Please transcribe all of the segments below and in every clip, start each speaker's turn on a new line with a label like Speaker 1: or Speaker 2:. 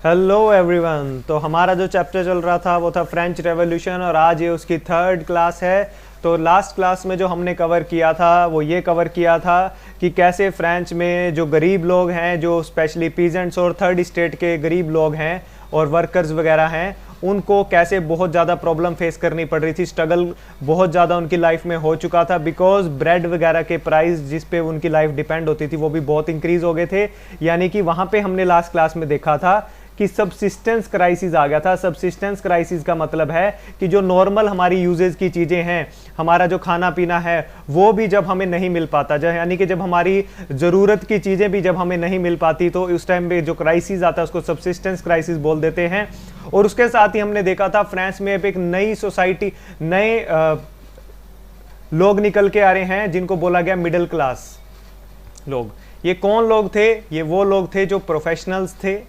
Speaker 1: Hello everyone. तो हमारा जो चैप्टर चल रहा था वो था फ्रेंच रेवोल्यूशन और आज ये उसकी थर्ड क्लास है। तो लास्ट क्लास में जो हमने कवर किया था वो ये कवर किया था कि कैसे फ्रेंच में जो गरीब लोग हैं, जो स्पेशली पीजेंट्स और थर्ड स्टेट के गरीब लोग हैं और वर्कर्स वगैरह हैं, उनको कैसे बहुत ज़्यादा प्रॉब्लम फेस करनी पड़ रही थी। स्ट्रगल बहुत ज़्यादा उनकी लाइफ में हो चुका था बिकॉज ब्रेड वगैरह के प्राइस जिस पे उनकी लाइफ डिपेंड होती थी वो भी बहुत इंक्रीज़ हो गए थे। यानी कि वहाँ पे हमने लास्ट क्लास में देखा था कि सबसिस्टेंस क्राइसिस आ गया था। सबसिस्टेंस क्राइसिस का मतलब है कि जो नॉर्मल हमारी यूजेज की चीज़ें हैं, हमारा जो खाना पीना है वो भी जब हमें नहीं मिल पाता, यानी कि जब हमारी ज़रूरत की चीज़ें भी जब हमें नहीं मिल पाती तो उस टाइम पे जो क्राइसिस आता है उसको सबसिस्टेंस क्राइसिस बोल देते हैं। और उसके साथ ही हमने देखा था फ्रांस में अब एक नई सोसाइटी, नए लोग निकल के आ रहे हैं जिनको बोला गया मिडिल क्लास लोग। ये कौन लोग थे? ये वो लोग थे जो प्रोफेशनल्स थे,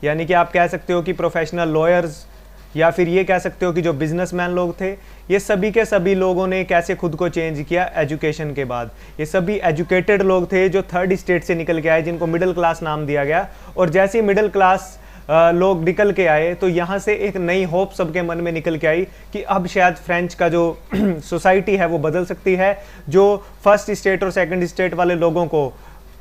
Speaker 1: यानी कि आप कह सकते हो कि प्रोफेशनल लॉयर्स, या फिर ये कह सकते हो कि जो बिजनेसमैन लोग थे। ये सभी के सभी लोगों ने कैसे खुद को चेंज किया एजुकेशन के बाद। ये सभी एजुकेटेड लोग थे जो थर्ड स्टेट से निकल के आए, जिनको मिडिल क्लास नाम दिया गया। और जैसे ही मिडिल क्लास लोग निकल के आए तो यहाँ से एक नई होप सबके मन में निकल के आई कि अब शायद फ्रेंच का जो सोसाइटी है वो बदल सकती है। जो फर्स्ट स्टेट और सेकंड स्टेट वाले लोगों को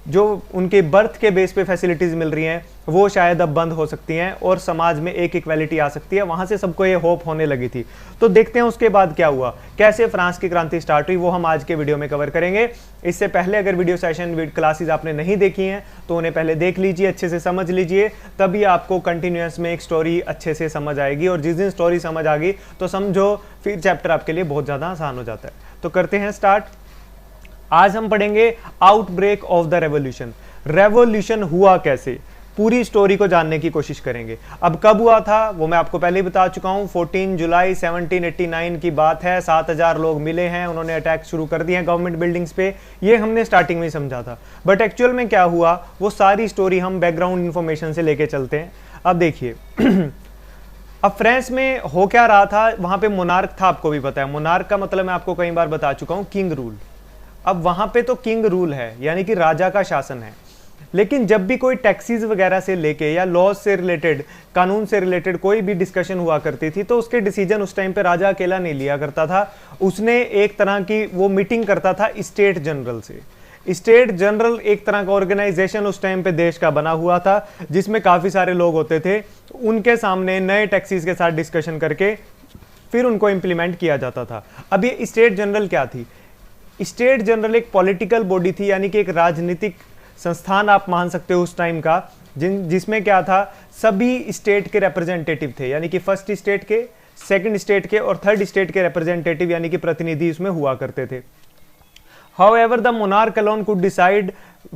Speaker 1: जो उनके बर्थ के बेस पे फैसिलिटीज़ मिल रही हैं वो शायद अब बंद हो सकती हैं और समाज में एक इक्वालिटी आ सकती है। वहाँ से सबको ये होप होने लगी थी। तो देखते हैं उसके बाद क्या हुआ, कैसे फ्रांस की क्रांति स्टार्ट हुई, वो हम आज के वीडियो में कवर करेंगे। इससे पहले अगर वीडियो सेशन क्लासेस आपने नहीं देखी हैं तो उन्हें पहले देख लीजिए, अच्छे से समझ लीजिए, तभी आपको कंटिन्यूअस में एक स्टोरी अच्छे से समझ आएगी। और जिस दिन स्टोरी समझ आ गई तो समझो फिर चैप्टर आपके लिए बहुत ज़्यादा आसान हो जाता है। तो करते हैं स्टार्ट। आज हम पढ़ेंगे outbreak of the revolution. Revolution हुआ कैसे, पूरी स्टोरी को जानने की कोशिश करेंगे। अब कब हुआ था वो मैं आपको पहले ही बता चुका हूं। 14 जुलाई 1789 की बात है। 7000 लोग मिले हैं, उन्होंने अटैक शुरू कर दिए हैं गवर्नमेंट बिल्डिंग्स पे। ये हमने स्टार्टिंग में ही समझा था, बट एक्चुअल में क्या हुआ वो सारी स्टोरी हम बैकग्राउंड इंफॉर्मेशन से लेके चलते हैं। अब देखिए अब फ्रांस में हो क्या रहा था, वहां पे मोनार्क था, आपको भी पता है। मोनार्क का मतलब मैं आपको कई बार बता चुका हूं, किंग रूल। अब वहां पे तो किंग रूल है, यानी कि राजा का शासन है। लेकिन जब भी कोई टैक्सीज वगैरह से लेके या लॉज से रिलेटेड, कानून से रिलेटेड कोई भी डिस्कशन हुआ करती थी तो उसके डिसीजन उस टाइम पे राजा अकेला नहीं लिया करता था। उसने एक तरह की वो मीटिंग करता था स्टेट जनरल से। स्टेट जनरल एक तरह का ऑर्गेनाइजेशन उस टाइम पे देश का बना हुआ था जिसमें काफी सारे लोग होते थे। उनके सामने नए टैक्सीज के साथ डिस्कशन करके फिर उनको इंप्लीमेंट किया जाता था। अब ये स्टेट जनरल क्या थी? स्टेट जनरल एक पॉलिटिकल बॉडी थी, यानी कि एक राजनीतिक संस्थान आप मान सकते हो उस टाइम का, जिसमें क्या था, सभी स्टेट के रिप्रेजेंटेटिव थे, यानी कि फर्स्ट स्टेट के, सेकंड स्टेट के और थर्ड स्टेट के रिप्रेजेंटेटिव, यानी कि प्रतिनिधि उसमें हुआ करते थे। However, the monarch alone could decide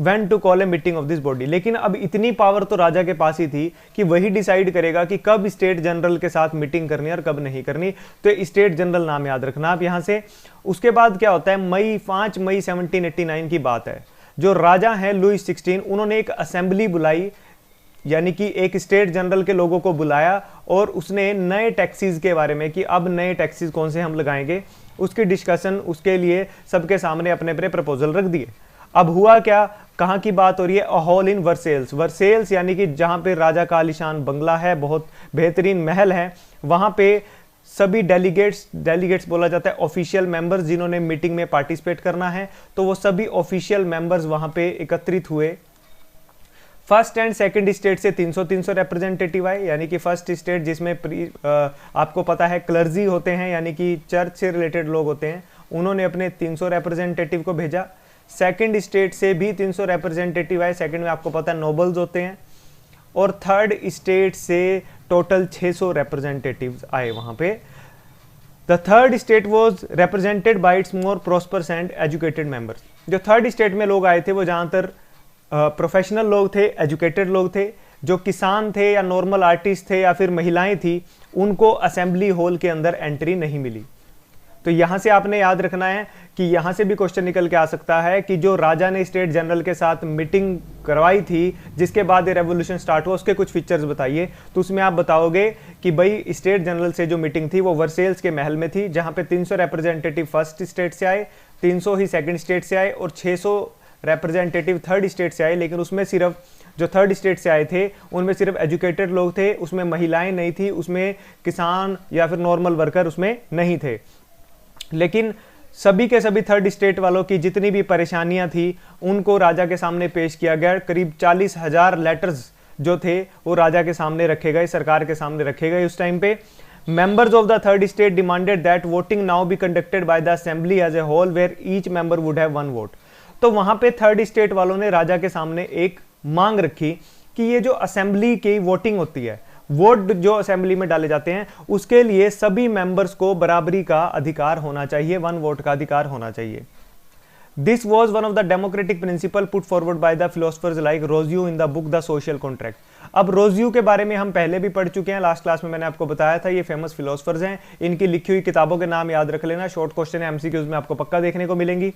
Speaker 1: when to call a meeting of this body। लेकिन अब इतनी पावर तो राजा के पास ही थी कि वही डिसाइड करेगा कि कब स्टेट जनरल के साथ मीटिंग करनी है और कब नहीं करनी। तो स्टेट जनरल नाम याद रखना आप यहाँ से। उसके बाद क्या होता है, 5 मई 1789 की बात है। जो राजा हैं लुईस 16, उन्होंने एक असेंबली बुलाई, यानी कि एक स्टेट जनरल के लोगों को बुलाया और उसने नए टैक्सीज के बारे में कि अब नए टैक्सीज कौन से हम लगाएंगे उसकी डिस्कशन, उसके लिए सबके सामने अपने अपने प्रपोजल रख दिए। अब हुआ क्या, कहाँ की बात हो रही है, हॉल इन वर्सेल्स। वर्सेल्स यानी कि जहाँ पे राजा का आलीशान बंगला है, बहुत बेहतरीन महल है, वहाँ पे सभी डेलीगेट्स बोला जाता है ऑफिशियल मेंबर्स, जिन्होंने मीटिंग में पार्टिसिपेट करना है, तो वो सभी ऑफिशियल मेंबर्स वहाँ पे एकत्रित हुए। फर्स्ट एंड सेकंड स्टेट से 300 रिप्रेजेंटेटिव आए, यानी कि फर्स्ट स्टेट जिसमें आपको पता है क्लर्जी होते हैं, यानी कि चर्च से रिलेटेड लोग होते हैं, उन्होंने अपने 300 रिप्रेजेंटेटिव को भेजा। सेकंड स्टेट से भी 300 रिप्रेजेंटेटिव आए, सेकंड में आपको पता है नोबल्स होते हैं। और थर्ड स्टेट से टोटल 600 रिप्रेजेंटेटिव्स आए वहां पे। The third state was represented by its more prosperous and educated members. जो थर्ड स्टेट में लोग आए थे वो ज़्यादातर प्रोफेशनल लोग थे, एजुकेटेड लोग थे। जो किसान थे या नॉर्मल आर्टिस्ट थे या फिर महिलाएं थी, उनको असेंबली हॉल के अंदर एंट्री नहीं मिली। तो यहां से आपने याद रखना है कि यहां से भी क्वेश्चन निकल के आ सकता है कि जो राजा ने स्टेट जनरल के साथ मीटिंग करवाई थी, जिसके बाद ये रेवोल्यूशन स्टार्ट हुआ, उसके कुछ फीचर्स बताइए। तो उसमें आप बताओगे कि भाई स्टेट जनरल से जो मीटिंग थी वो वर्सेल्स के महल में थी, जहां पे 300 रिप्रेजेंटेटिव फर्स्ट स्टेट से आए, 300 ही सेकंड स्टेट से आए और 600 रिप्रेजेंटेटिव थर्ड स्टेट से आए। लेकिन उसमें सिर्फ जो थर्ड स्टेट से आए थे उनमें सिर्फ एजुकेटेड लोग थे, उसमें महिलाएं नहीं थी, उसमें किसान या फिर नॉर्मल वर्कर उसमें नहीं थे। लेकिन सभी के सभी थर्ड स्टेट वालों की जितनी भी परेशानियां थी उनको राजा के सामने पेश किया गया। करीब 40,000 लेटर्स जो थे वो राजा के सामने रखे गए, सरकार के सामने रखे गए उस टाइम पे। Members of the third state demanded that voting now be conducted by the assembly as a whole where each member would have one vote। तो वहां पे थर्ड स्टेट वालों ने राजा के सामने एक मांग रखी कि ये जो असेंबली की वोटिंग होती है, वोट जो असेंबली में डाले जाते हैं, उसके लिए सभी मेंबर्स को बराबरी का अधिकार होना चाहिए, वन वोट का अधिकार होना चाहिए। This was one of the democratic principle put forward by the philosophers like Rousseau in the book The Social Contract। अब रोजियो के बारे में हम पहले भी पढ़ चुके हैं, लास्ट क्लास में मैंने आपको बताया था, ये फेमस फिलोसफर्स हैं, इनकी लिखी हुई किताबों के नाम याद रख लेना, शॉर्ट क्वेश्चन है एमसीक्यूज में आपको पक्का देखने को मिलेंगी।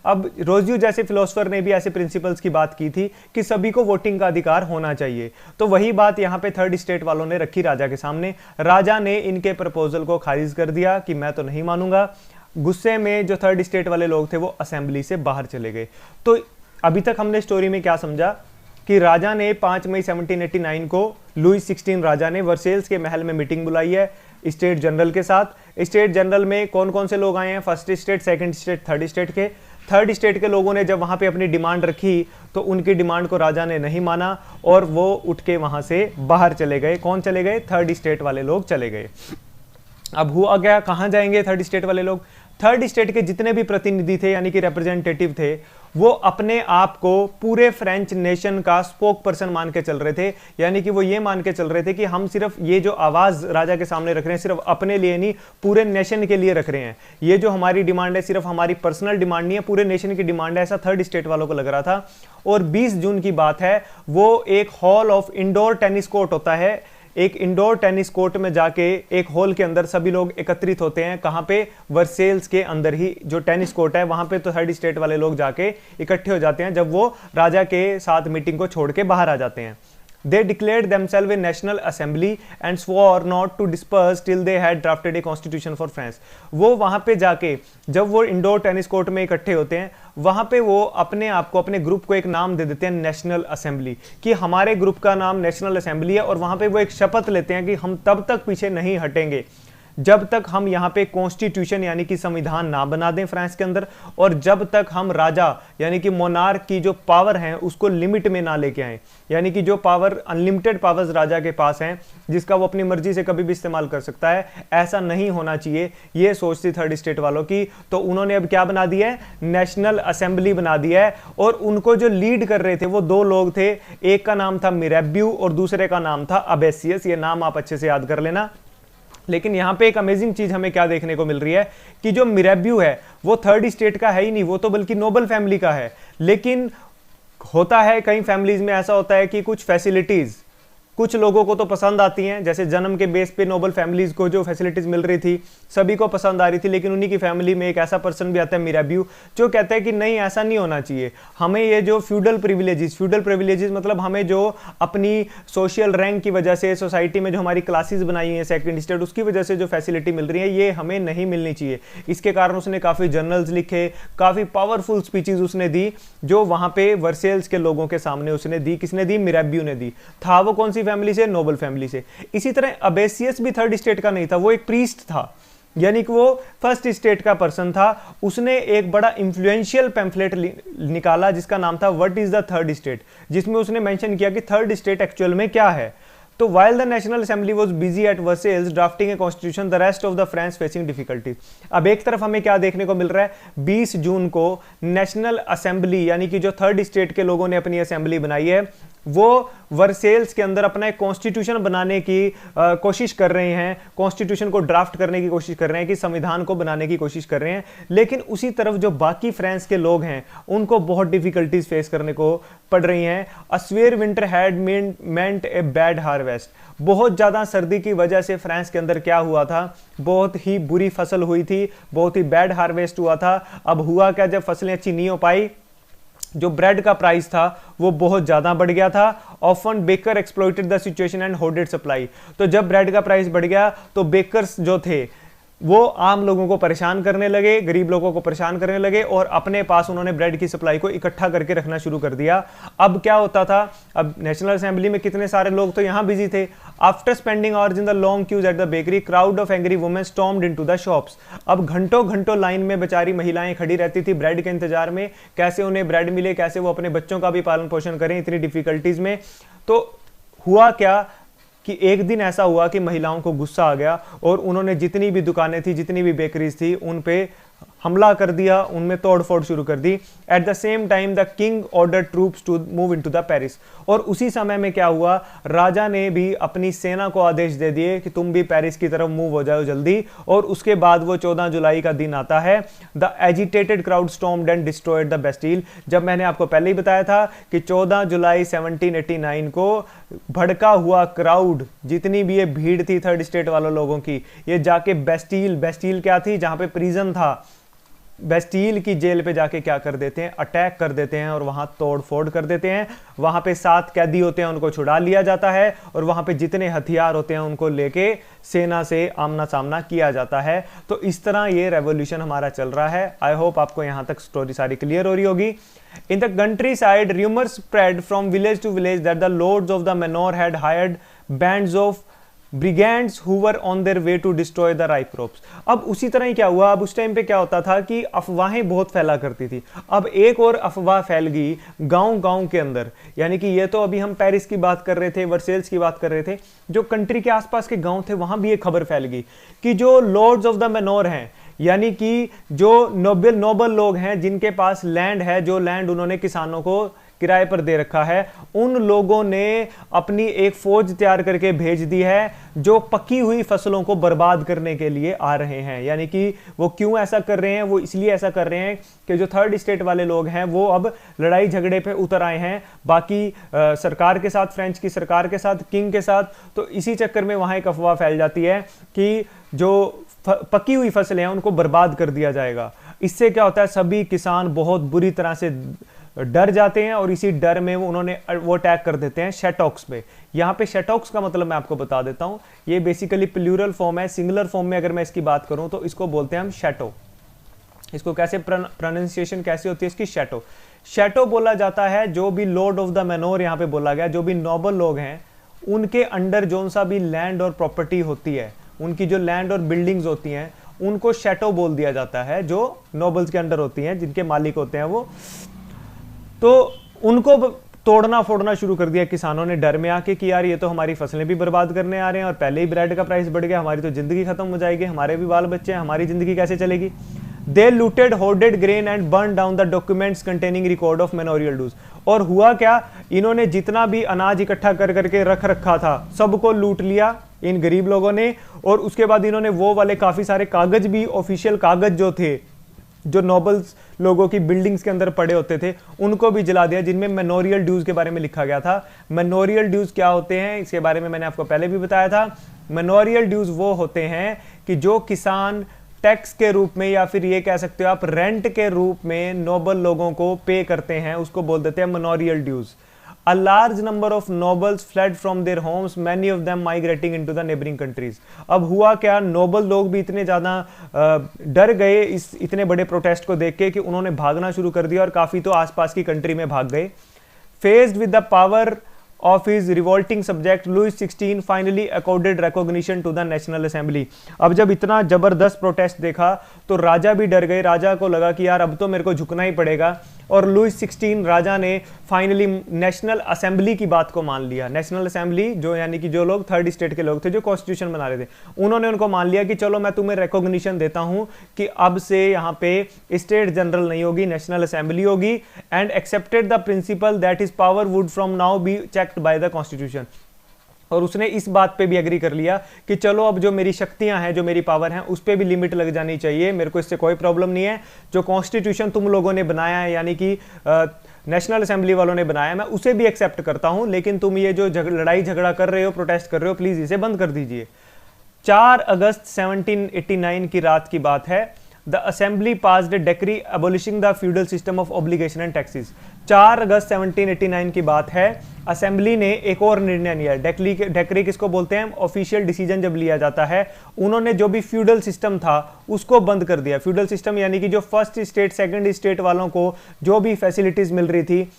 Speaker 1: अब रोजियो जैसे फिलोसफर ने भी ऐसे प्रिंसिपल्स की बात की थी कि सभी को वोटिंग का अधिकार होना चाहिए, तो वही बात यहाँ पे थर्ड स्टेट वालों ने रखी राजा के सामने। राजा ने इनके प्रपोजल को खारिज कर दिया कि मैं तो नहीं मानूंगा। गुस्से में जो थर्ड स्टेट वाले लोग थे वो असेंबली से बाहर चले गए। तो अभी तक हमने स्टोरी में क्या समझा कि राजा ने 5 मई 1789 को लुईस 16 राजा ने वर्सेल्स के महल में मीटिंग बुलाई है स्टेट जनरल के साथ। स्टेट जनरल में कौन कौन से लोग आए हैं? First state, second state, third state के। थर्ड स्टेट के लोगों ने जब वहां पे अपनी डिमांड रखी तो उनकी डिमांड को राजा ने नहीं माना और वो उठ के वहां से बाहर चले गए। कौन चले गए? थर्ड स्टेट वाले लोग चले गए। अब हुआ क्या, कहां जाएंगे थर्ड स्टेट वाले लोग? थर्ड स्टेट के जितने भी प्रतिनिधि थे यानी कि रिप्रेजेंटेटिव थे, वो अपने आप को पूरे फ्रेंच नेशन का स्पोक पर्सन मान के चल रहे थे। यानी कि वो ये मान के चल रहे थे कि हम सिर्फ ये जो आवाज राजा के सामने रख रहे हैं सिर्फ अपने लिए नहीं, पूरे नेशन के लिए रख रहे हैं। ये जो हमारी डिमांड है सिर्फ हमारी पर्सनल डिमांड नहीं है, पूरे नेशन की डिमांड है, ऐसा थर्ड स्टेट वालों को लग रहा था। और 20 जून की बात है, वो एक hall of indoor tennis court होता है, एक इंडोर टेनिस कोर्ट में जाके एक हॉल के अंदर सभी लोग एकत्रित होते हैं। कहां पे? वर्सेल्स के अंदर ही जो टेनिस कोर्ट है वहां पे तो थर्ड स्टेट वाले लोग जाके इकट्ठे हो जाते हैं जब वो राजा के साथ मीटिंग को छोड़ के बाहर आ जाते हैं। They declared themselves a national assembly and swore not to disperse till they had drafted a constitution for France। वो वहां पे जाके जब वो इंडोर टेनिस कोर्ट में इकट्ठे होते हैं वहां पे वो अपने आप को, अपने ग्रुप को एक नाम दे देते हैं नेशनल असेंबली, कि हमारे ग्रुप का नाम नेशनल असेंबली है। और वहां पे वो एक शपथ लेते हैं कि हम तब तक पीछे नहीं हटेंगे जब तक हम यहाँ पे कॉन्स्टिट्यूशन यानी कि संविधान ना बना दें फ्रांस के अंदर, और जब तक हम राजा यानी कि मोनार्क की जो पावर है उसको लिमिट में ना लेके आए। यानी कि जो पावर, अनलिमिटेड पावर्स राजा के पास हैं जिसका वो अपनी मर्जी से कभी भी इस्तेमाल कर सकता है, ऐसा नहीं होना चाहिए, ये सोच थी थर्ड स्टेट वालों की। तो उन्होंने अब क्या बना दिया है? नेशनल असेंबली बना दिया है। और उनको जो लीड कर रहे थे वो दो लोग थे, एक का नाम था मिरेब्यू और दूसरे का नाम था अबेसियस। ये नाम आप अच्छे से याद कर लेना। लेकिन यहां पे एक अमेजिंग चीज हमें क्या देखने को मिल रही है कि जो मिरेब्यू है वो थर्ड स्टेट का है ही नहीं, वो तो बल्कि नोबल फैमिली का है। लेकिन होता है कई फैमिलीज में ऐसा होता है कि कुछ फैसिलिटीज कुछ लोगों को तो पसंद आती हैं, जैसे जन्म के बेस पे नोबल फैमिलीज को जो फैसिलिटीज मिल रही थी सभी को पसंद आ रही थी, लेकिन उन्हीं की फैमिली में एक ऐसा पर्सन भी आता है मिरेब्यू जो कहता है कि नहीं, ऐसा नहीं होना चाहिए, हमें ये जो फ्यूडल प्रिविलेजेस मतलब हमें जो अपनी सोशल रैंक की वजह से सोसाइटी में जो हमारी क्लासेस बनाई हैं सेकंड स्टेट, उसकी वजह से जो फैसिलिटी मिल रही है ये हमें नहीं मिलनी चाहिए। इसके कारण उसने काफ़ी जर्नल्स लिखे, काफ़ी पावरफुल स्पीचेस उसने दी जो वहाँ पे वर्सेल्स के लोगों के सामने उसने दी। किसने दी? मिरेब्यू ने दी। था वो कौन सी फैमिली से? नोबल फैमिली से। इसी तरह अबेसियस भी थर्ड स्टेट का नहीं था, वो एक प्रीस्ट था, यानी कि वो फर्स्ट स्टेट का पर्सन था। उसने एक बड़ा इंफ्लुएंशियल पैम्फलेट निकाला जिसका नाम था what is the third state, जिसमें उसने मेंशन किया कि थर्ड स्टेट एक्चुअल में क्या है। तो while the National Assembly was busy at Versailles drafting a constitution, the rest of the France facing difficulties। अब एक तरफ हमें क्या देखने को मिल रहा है? 20 जून को नेशनल असेंबली यानी कि जो थर्ड स्टेट के लोगों ने अपनी असेंबली बनाई है वो वर्सेल्स के अंदर अपना एक कॉन्स्टिट्यूशन बनाने की कोशिश कर रहे हैं, कॉन्स्टिट्यूशन को ड्राफ्ट करने की कोशिश कर रहे हैं, कि संविधान को बनाने की कोशिश कर रहे हैं। लेकिन उसी तरफ जो बाकी फ्रांस के लोग हैं उनको बहुत डिफिकल्टीज फेस करने को पड़ रही हैं। A severe winter had meant a bad harvest. बहुत ज़्यादा सर्दी की वजह से फ्रांस के अंदर क्या हुआ था? बहुत ही बुरी फसल हुई थी, बहुत ही बैड हार्वेस्ट हुआ था। अब हुआ क्या, जब फसलें अच्छी नहीं हो पाई, जो ब्रेड का प्राइस था वो बहुत ज्यादा बढ़ गया था। Often baker exploited the situation and hoarded supply. तो जब ब्रेड का प्राइस बढ़ गया तो बेकर्स जो थे वो आम लोगों को परेशान करने लगे, गरीब लोगों को परेशान करने लगे और अपने पास उन्होंने ब्रेड की सप्लाई को इकट्ठा करके रखना शुरू कर दिया। अब क्या होता था, अब नेशनल असेंबली में कितने सारे लोग तो यहां बिजी थे। After spending hours in the long queues at the bakery, crowd of angry women stormed into the shops. अब घंटों घंटों लाइन में बेचारी महिलाएं खड़ी रहती थी ब्रेड के इंतजार में, कैसे उन्हें ब्रेड मिले, कैसे वो अपने बच्चों का भी पालन पोषण करें इतनी डिफिकल्टीज में। तो हुआ क्या कि एक दिन ऐसा हुआ कि महिलाओं को गुस्सा आ गया और उन्होंने जितनी भी दुकानें थी, जितनी भी बेकरीज थी, उन पे हमला कर दिया, उनमें तोड़फोड़ शुरू कर दी। At the same time the king ordered troops to move into the Paris. और उसी समय में क्या हुआ, राजा ने भी अपनी सेना को आदेश दे दिए कि तुम भी पेरिस की तरफ मूव हो जाओ जल्दी। और उसके बाद वो 14 जुलाई का दिन आता है। The agitated crowd stormed and destroyed the Bastille. जब मैंने आपको पहले ही बताया था कि 14 जुलाई 1789 को भड़का हुआ क्राउड, जितनी भी ये भीड़ थी थर्ड स्टेट वालों लोगों की, ये जाके बेस्टिल, बेस्टिल क्या थी, जहां पे प्रिजन था, बेस्टिल की जेल पे जाके क्या कर देते हैं, अटैक कर देते हैं और वहां तोड़ फोड़ कर देते हैं। वहां पे 7 कैदी होते हैं, उनको छुड़ा लिया जाता है और वहां पे जितने हथियार होते हैं उनको लेके सेना से आमना सामना किया जाता है। तो इस तरह ये रेवोल्यूशन हमारा चल रहा है। आई होप आपको यहां तक स्टोरी सारी क्लियर हो रही होगी। In the countryside, rumors spread from village to village that the lords of the manor had hired bands of brigands who were on their way to destroy the ripe crops। अब उसी तरह ही क्या हुआ, अब उस टाइम पे क्या होता था कि अफवाहें बहुत फैला करती थी। अब एक और अफवाह फैल गई गांव-गांव के अंदर, यानी कि ये तो अभी हम पेरिस की बात कर रहे थे, वर्सेल्स की बात कर रहे थे, जो कंट्री के आसपास के गांव थे वहां भी एक खबर फैल गई कि जो लॉर्ड्स ऑफ द मैनोर हैं, यानी कि जो नोबल लोग हैं जिनके पास लैंड है, जो लैंड उन्होंने किसानों को किराए पर दे रखा है, उन लोगों ने अपनी एक फौज तैयार करके भेज दी है जो पकी हुई फसलों को बर्बाद करने के लिए आ रहे हैं। यानी कि वो क्यों ऐसा कर रहे हैं, वो इसलिए ऐसा कर रहे हैं कि जो थर्ड स्टेट वाले लोग हैं वो अब लड़ाई झगड़े पे उतर आए हैं बाकी सरकार के साथ, फ्रेंच की सरकार के साथ, किंग के साथ। तो इसी चक्कर में वहां एक अफवाह फैल जाती है कि जो पकी हुई फसलें हैं उनको बर्बाद कर दिया जाएगा। इससे क्या होता है, सभी किसान बहुत बुरी तरह से डर जाते हैं और इसी डर में वो अटैक कर देते हैं शैटॉक्स पे। यहाँ पे शैटॉक्स का मतलब मैं आपको बता देता हूँ, ये बेसिकली प्लूरल फॉर्म है। सिंगुलर फॉर्म में अगर मैं इसकी बात करूँ तो इसको बोलते हैं हम शैटो। इसको कैसे प्रोनाउंसिएशन कैसे होती है इसकी, शैटो। शैटो बोला जाता है जो भी लॉर्ड ऑफ द मैनोर यहाँ पे बोला गया, जो भी नोबल लोग हैं उनके अंडर जो सा भी लैंड और प्रॉपर्टी होती है, उनकी जो लैंड और बिल्डिंग्स होती हैं उनको शैटो बोल दिया जाता है, जो नोबल्स के अंडर होती हैं, जिनके मालिक होते हैं वो। तो उनको तोड़ना फोड़ना शुरू कर दिया किसानों ने डर में आके कि यार ये तो हमारी फसलें भी बर्बाद करने आ रहे हैं और पहले ही ब्रेड का प्राइस बढ़ गया, हमारी तो जिंदगी खत्म हो जाएगी, हमारे भी बाल बच्चे हैं, हमारी जिंदगी कैसे चलेगी। They looted hoarded grain and burned down the documents containing record of manorial dues। और हुआ क्या, इन्होंने जितना भी अनाज इकट्ठा कर करके रख रखा था सबको लूट लिया इन गरीब लोगों ने। और उसके बाद इन्होंने वो वाले काफी सारे कागज भी, ऑफिशियल कागज जो थे, जो नोबल्स लोगों की बिल्डिंग्स के अंदर पड़े होते थे, उनको भी जला दिया, जिनमें मेनोरियल ड्यूज के बारे में लिखा गया था। मेनोरियल ड्यूज क्या होते हैं इसके बारे में मैंने आपको पहले भी बताया था। मेनोरियल ड्यूज वो होते हैं कि जो किसान टैक्स के रूप में या फिर ये कह सकते हो आप रेंट के रूप में नोबल लोगों को पे करते हैं, उसको बोल देते हैं manorial dues. A large number of nobles fled from their homes, many of them migrating into the neighboring countries। अब हुआ क्या, नोबल लोग भी इतने ज़्यादा डर गए इस इतने बड़े प्रोटेस्ट को देख के कि उन्होंने भागना शुरू कर दिया और काफ़ी तो आसपास की कंट्री में भाग गए। Faced with the power of his revolting subject, Louis XVI finally accorded recognition to the National Assembly। अब जब इतना जबरदस्त प्रोटेस्ट देखा तो राजा भी डर गए, राजा को लगा कि यार अब तो मेरे को झुकना ही पड़ेगा। और लुइस 16 राजा ने फाइनली नेशनल असेंबली की बात को मान लिया। नेशनल असेंबली जो यानी कि जो लोग थर्ड स्टेट के लोग थे, जो कॉन्स्टिट्यूशन बना रहे थे, उन्होंने उनको मान लिया कि चलो मैं तुम्हें रिकॉग्निशन देता हूं कि अब से यहाँ पे स्टेट जनरल नहीं होगी, नेशनल असेंबली होगी। And accepted the principal that his power wood from now be checked by the constitution. और उसने इस बात पे भी एग्री कर लिया कि चलो अब जो मेरी शक्तियां हैं, जो मेरी पावर है, उस पे भी लिमिट लग जानी चाहिए, मेरे को इससे कोई प्रॉब्लम नहीं है। जो कॉन्स्टिट्यूशन तुम लोगों ने बनाया है, यानी कि नेशनल असेंबली वालों ने बनाया, मैं उसे भी एक्सेप्ट करता हूं, लेकिन तुम ये जो लड़ाई झगड़ा कर रहे हो, प्रोटेस्ट कर रहे हो, प्लीज इसे बंद कर दीजिए। 4 अगस्त 1789 की रात की बात है। The assembly passed decree abolishing the feudal system of obligation and taxes. 4 अगस्त 1789 की बात है। असेंबली ने एक और निर्णय लिया। डेक्री किसको बोलते हैं? ऑफिशियल डिसीजन जब लिया जाता है। उन्होंने जो भी फ्यूडल सिस्टम था उसको बंद कर दिया। फ्यूडल सिस्टम यानी कि जो फर्स्ट स्टेट सेकंड स्टेट वालों को जो भी फैसिलिटीज मिल रही थी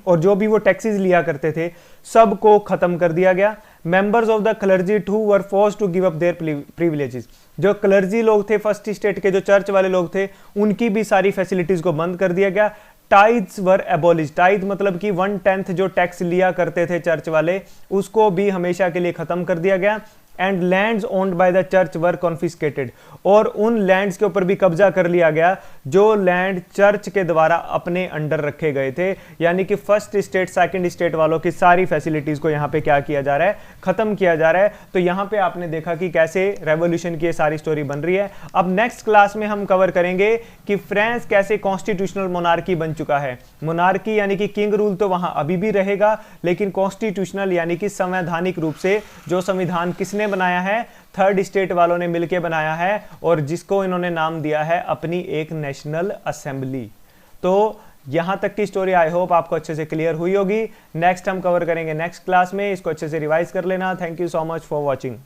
Speaker 1: और जो भी वो टैक्सेस लिया करते थे सबको खत्म कर दिया गया। Members of the clergy too were forced to give up their privileges. जो क्लर्जी लोग थे फर्स्ट स्टेट के, जो चर्च वाले लोग थे, उनकी भी सारी फैसिलिटीज को बंद कर दिया गया। टाइथ्स वर एबॉलिश। टाइथ मतलब कि 1/10 जो टैक्स लिया करते थे चर्च वाले, उसको भी हमेशा के लिए खत्म कर दिया गया। And lands owned by the church were confiscated. और उन लैंड्स के ऊपर भी कब्जा कर लिया गया जो लैंड चर्च के द्वारा अपने अंडर रखे गए थे। यानी कि फर्स्ट स्टेट सेकंड स्टेट वालों की सारी फैसिलिटीज को यहाँ पे क्या किया जा रहा है? खत्म किया जा रहा है। तो यहाँ पे आपने देखा कि कैसे रेवोल्यूशन की सारी स्टोरी बन रही है। अब नेक्स्ट क्लास में हम कवर करेंगे कि फ्रांस कैसे कॉन्स्टिट्यूशनल मोनार्की बन चुका है। मोनार्की यानी कि किंग रूल तो वहां अभी भी रहेगा, लेकिन कॉन्स्टिट्यूशनल यानी कि संवैधानिक रूप से जो संविधान किसने बनाया है? थर्ड स्टेट वालों ने मिलकर बनाया है, और जिसको इन्होंने नाम दिया है अपनी एक नेशनल असेंबली। तो यहां तक की स्टोरी आई होप आपको अच्छे से क्लियर हुई होगी। नेक्स्ट हम कवर करेंगे नेक्स्ट क्लास में। इसको अच्छे से रिवाइज कर लेना। Thank you so much for watching.